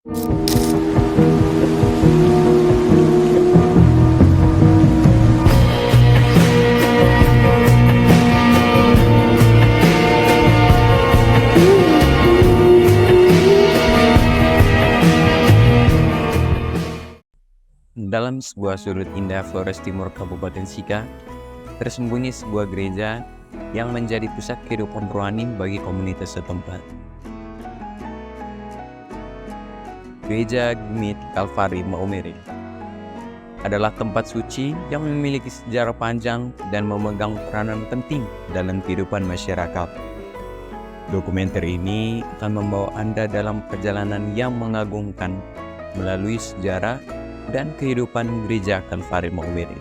Dalam sebuah sudut indah Flores Timur Kabupaten Sika, tersembunyi sebuah gereja yang menjadi pusat kehidupan rohani bagi komunitas setempat. Gereja Gemit Kalvari Maumere adalah tempat suci yang memiliki sejarah panjang dan memegang peranan penting dalam kehidupan masyarakat. Dokumenter ini akan membawa Anda dalam perjalanan yang mengagumkan melalui sejarah dan kehidupan gereja Kalvari Maumere.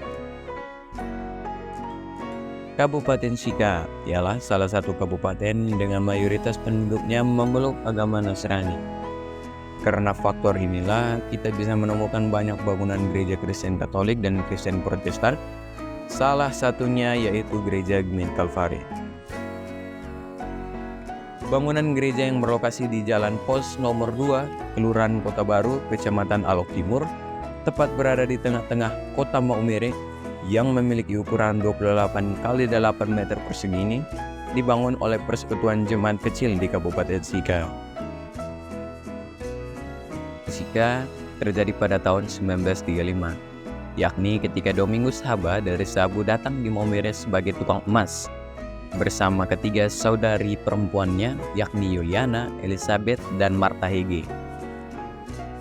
Kabupaten Sika ialah salah satu kabupaten dengan mayoritas penduduknya memeluk agama Nasrani. Karena faktor inilah kita bisa menemukan banyak bangunan gereja Kristen Katolik dan Kristen Protestan. Salah satunya yaitu gereja Gemit Kalvari. Bangunan gereja yang berlokasi di Jalan Pos nomor 2, Kelurahan Kota Baru, Kecamatan Alok Timur, tepat berada di tengah-tengah kota Maumere yang memiliki ukuran 28 x 8 meter persegi ini, dibangun oleh Persekutuan Jemaat Kecil di Kabupaten Sika. Sika terjadi pada tahun 1935, yakni ketika Domingus Haba dari Sabu datang di Maumere sebagai tukang emas bersama ketiga saudari perempuannya, yakni Yuliana, Elizabeth, dan Martha Hege,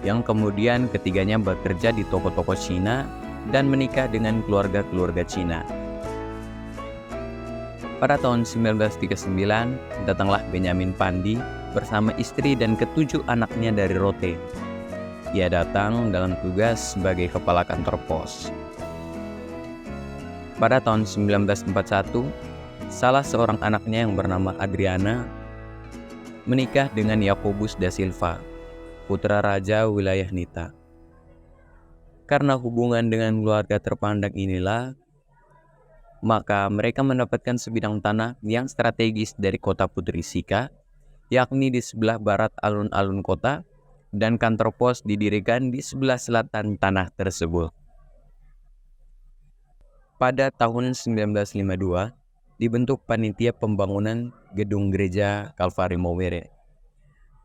yang kemudian ketiganya bekerja di toko-toko Cina dan menikah dengan keluarga-keluarga Cina. Pada tahun 1939, datanglah Benyamin Pandi bersama istri dan ketujuh anaknya dari Rote. Ia datang dalam tugas sebagai kepala kantor pos. Pada tahun 1941, salah seorang anaknya yang bernama Adriana menikah dengan Yakobus da Silva, putra raja wilayah Nita. Karena hubungan dengan keluarga terpandang inilah, maka mereka mendapatkan sebidang tanah yang strategis dari kota Putri Sika, yakni di sebelah barat alun-alun kota, dan kantor pos didirikan di sebelah selatan tanah tersebut. Pada tahun 1952, dibentuk Panitia Pembangunan Gedung Gereja Kalvari Maumere.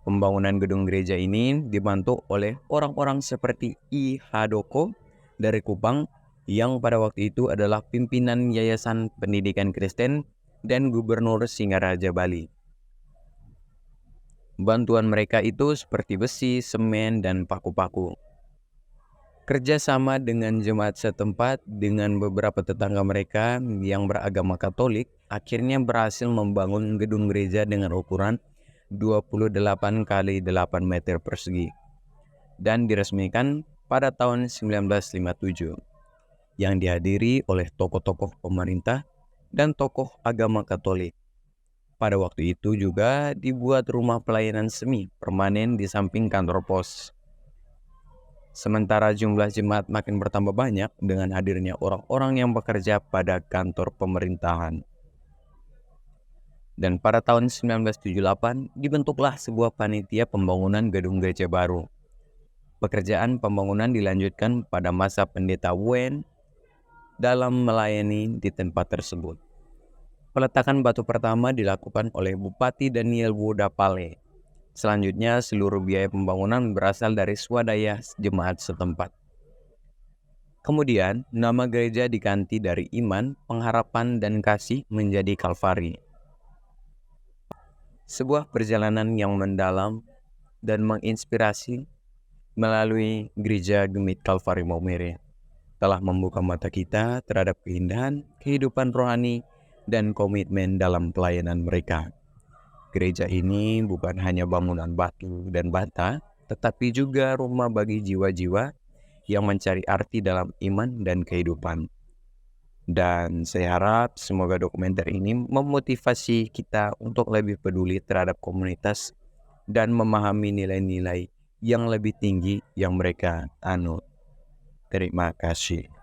Pembangunan gedung gereja ini dibantu oleh orang-orang seperti I. Hadoko dari Kupang, yang pada waktu itu adalah pimpinan Yayasan Pendidikan Kristen dan Gubernur Singaraja Bali. Bantuan mereka itu seperti besi, semen, dan paku-paku. Kerjasama dengan jemaat setempat dengan beberapa tetangga mereka yang beragama Katolik akhirnya berhasil membangun gedung gereja dengan ukuran 28 x 8 meter persegi dan diresmikan pada tahun 1957, yang dihadiri oleh tokoh-tokoh pemerintah dan tokoh agama Katolik. Pada waktu itu juga dibuat rumah pelayanan semi permanen di samping kantor pos. Sementara jumlah jemaat makin bertambah banyak dengan hadirnya orang-orang yang bekerja pada kantor pemerintahan. Dan pada tahun 1978 dibentuklah sebuah panitia pembangunan gedung gereja baru. Pekerjaan pembangunan dilanjutkan pada masa Pendeta Wen dalam melayani di tempat tersebut. Peletakan batu pertama dilakukan oleh Bupati Daniel Wodapale. Selanjutnya seluruh biaya pembangunan berasal dari swadaya jemaat setempat. Kemudian nama gereja diganti dari Iman, Pengharapan, dan Kasih menjadi Kalvari. Sebuah perjalanan yang mendalam dan menginspirasi melalui gereja Gemit Kalvari Maumere telah membuka mata kita terhadap keindahan, kehidupan rohani, dan komitmen dalam pelayanan mereka. Gereja ini bukan hanya bangunan batu dan bata, tetapi juga rumah bagi jiwa-jiwa yang mencari arti dalam iman dan kehidupan. Dan saya harap semoga dokumenter ini memotivasi kita untuk lebih peduli terhadap komunitas dan memahami nilai-nilai yang lebih tinggi yang mereka anut. Terima kasih.